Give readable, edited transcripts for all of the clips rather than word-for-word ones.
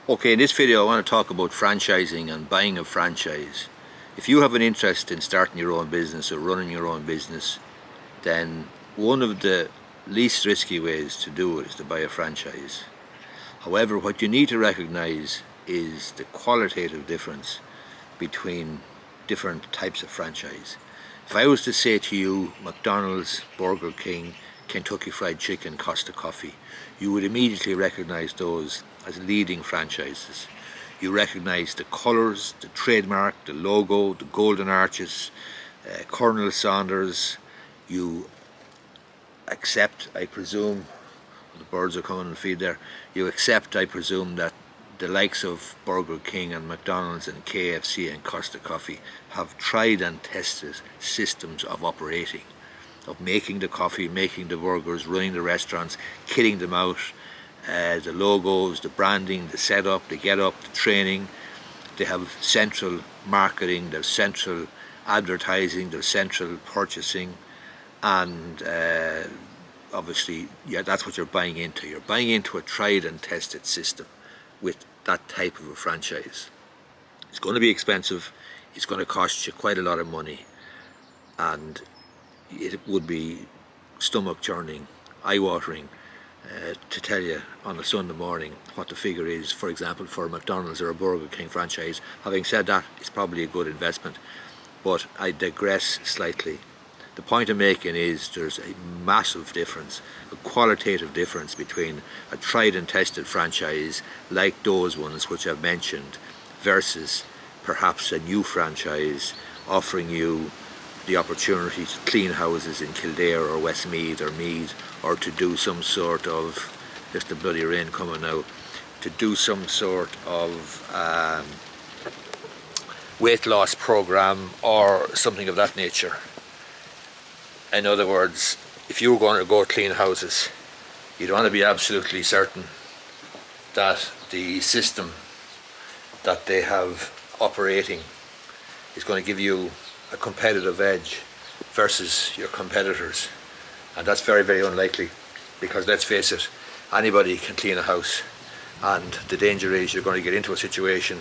Okay, in this video I want to talk about franchising and buying a franchise. If you have an interest in starting your own business or running your own business, then one of the least risky ways to do it is to buy a franchise. However, what you need to recognize is the qualitative difference between different types of franchise. If I was to say to you McDonald's, Burger King, Kentucky Fried Chicken, Costa Coffee, you would immediately recognize those as leading franchises. You recognize the colours, the trademark, the logo, the golden arches, Colonel Sanders. You accept, I presume, the birds are coming and feed there, you accept, I presume, that the likes of Burger King and McDonald's and KFC and Costa Coffee have tried and tested systems of operating, of making the coffee, making the burgers, running the restaurants, kitting them out, the logos, the branding, the setup, the get-up, the training. They have central marketing, there's central advertising, there's central purchasing, and obviously, yeah, that's what you're buying into. You're buying into a tried and tested system with that type of a franchise. It's going to be expensive, it's going to cost you quite a lot of money, and it would be stomach churning, eye-watering to tell you on a Sunday morning what the figure is, for example, for a McDonald's or a Burger King franchise. Having said that, it's probably a good investment, but I digress slightly. The point I'm making is there's a massive difference, a qualitative difference between a tried and tested franchise like those ones which I've mentioned versus perhaps a new franchise offering you the opportunity to clean houses in Kildare or Westmeath or Meath, or to do some sort of, there's the bloody rain coming now, to do some sort of weight loss program or something of that nature. In other words, if you were going to go clean houses, you'd want to be absolutely certain that the system that they have operating is going to give you a competitive edge versus your competitors, and that's very, very unlikely, because let's face it, anybody can clean a house, and the danger is you're going to get into a situation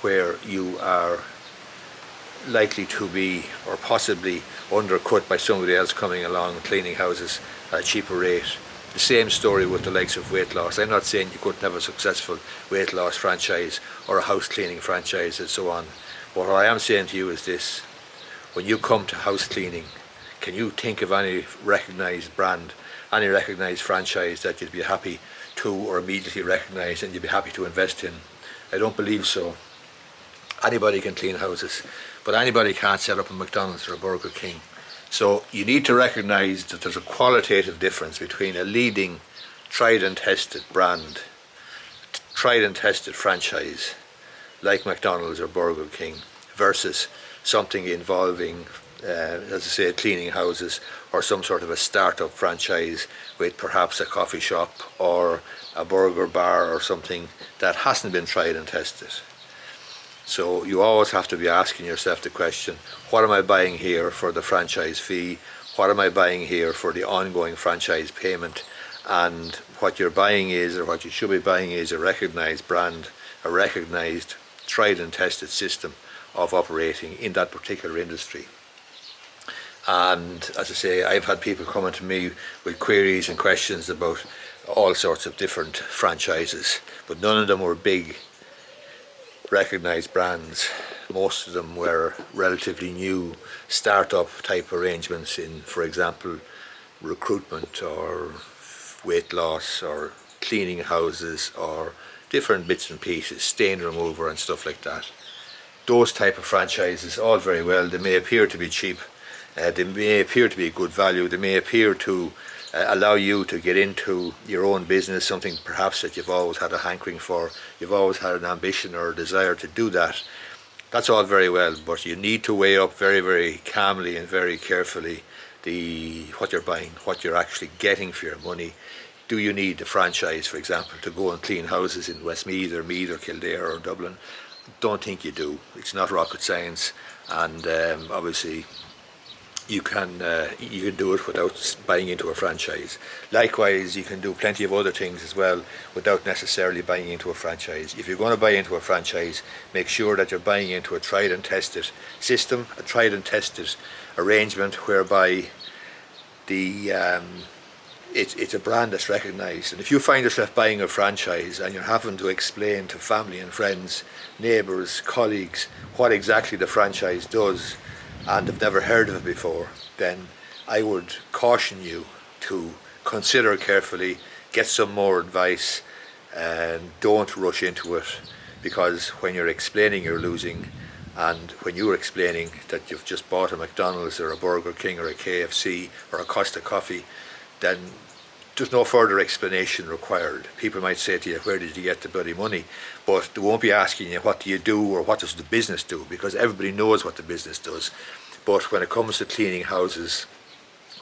where you are likely to be, or possibly, undercut by somebody else coming along cleaning houses at a cheaper rate. The same story with the likes of weight loss. I'm not saying you couldn't have a successful weight loss franchise or a house cleaning franchise and so on, but what I am saying to you is this: when you come to house cleaning, can you think of any recognised brand, any recognised franchise that you'd be happy to, or immediately recognise, and you'd be happy to invest in? I don't believe so. Anybody can clean houses, but anybody can't set up a McDonald's or a Burger King. So you need to recognise that there's a qualitative difference between a leading, tried and tested brand, tried and tested franchise like McDonald's or Burger King, versus something involving, as I say, cleaning houses, or some sort of a start-up franchise with perhaps a coffee shop or a burger bar or something that hasn't been tried and tested. So you always have to be asking yourself the question, what am I buying here for the franchise fee? What am I buying here for the ongoing franchise payment? And what you're buying is, or what you should be buying is, a recognised brand, a recognised, tried and tested system of operating in that particular industry. And as I say, I've had people coming to me with queries and questions about all sorts of different franchises, but none of them were big recognised brands. Most of them were relatively new start-up type arrangements in, for example, recruitment or weight loss or cleaning houses or different bits and pieces, stain remover and stuff like that. Those type of franchises, all very well, they may appear to be cheap, they may appear to be good value, they may appear to allow you to get into your own business, something perhaps that you've always had a hankering for, you've always had an ambition or a desire to do that. That's all very well, but you need to weigh up very, very calmly and very carefully what you're buying, what you're actually getting for your money. Do you need the franchise, for example, to go and clean houses in Westmeath or Meath or Kildare or Dublin? Don't think you do. It's not rocket science, and obviously you can do it without buying into a franchise. Likewise, you can do plenty of other things as well without necessarily buying into a franchise. If you're going to buy into a franchise, make sure that you're buying into a tried and tested system, a tried and tested arrangement whereby it's a brand that's recognised. And if you find yourself buying a franchise and you're having to explain to family and friends, neighbours, colleagues what exactly the franchise does, and have never heard of it before, then I would caution you to consider carefully, get some more advice, and don't rush into it, because when you're explaining you're losing, and when you're explaining that you've just bought a McDonald's or a Burger King or a KFC or a Costa Coffee, then there's no further explanation required. People might say to you, where did you get the bloody money? But they won't be asking you, what do you do, or what does the business do? Because everybody knows what the business does. But when it comes to cleaning houses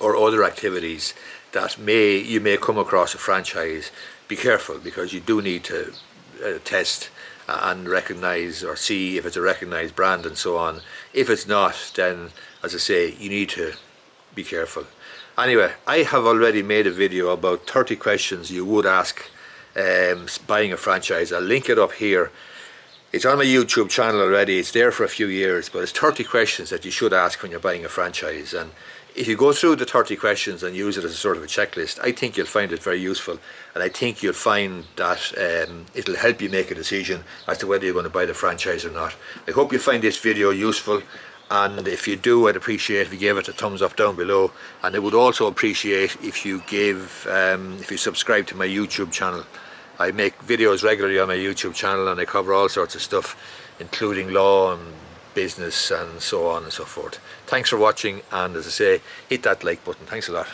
or other activities that you may come across a franchise, be careful, because you do need to test and recognise or see if it's a recognised brand and so on. If it's not, then, as I say, you need to be careful. Anyway, I have already made a video about 30 questions you would ask buying a franchise. I'll link it up here. It's on my YouTube channel already. It's there for a few years, but it's 30 questions that you should ask when you're buying a franchise. And if you go through the 30 questions and use it as a sort of a checklist, I think you'll find it very useful, and I think you'll find that it'll help you make a decision as to whether you're going to buy the franchise or not. I hope you find this video useful, and if you do, I'd appreciate if you gave it a thumbs up down below, and I would also appreciate if you subscribe to my YouTube channel. I make videos regularly on my YouTube channel, and I cover all sorts of stuff, including law and business and so on and so forth. Thanks for watching, and as I say, hit that like button. Thanks a lot.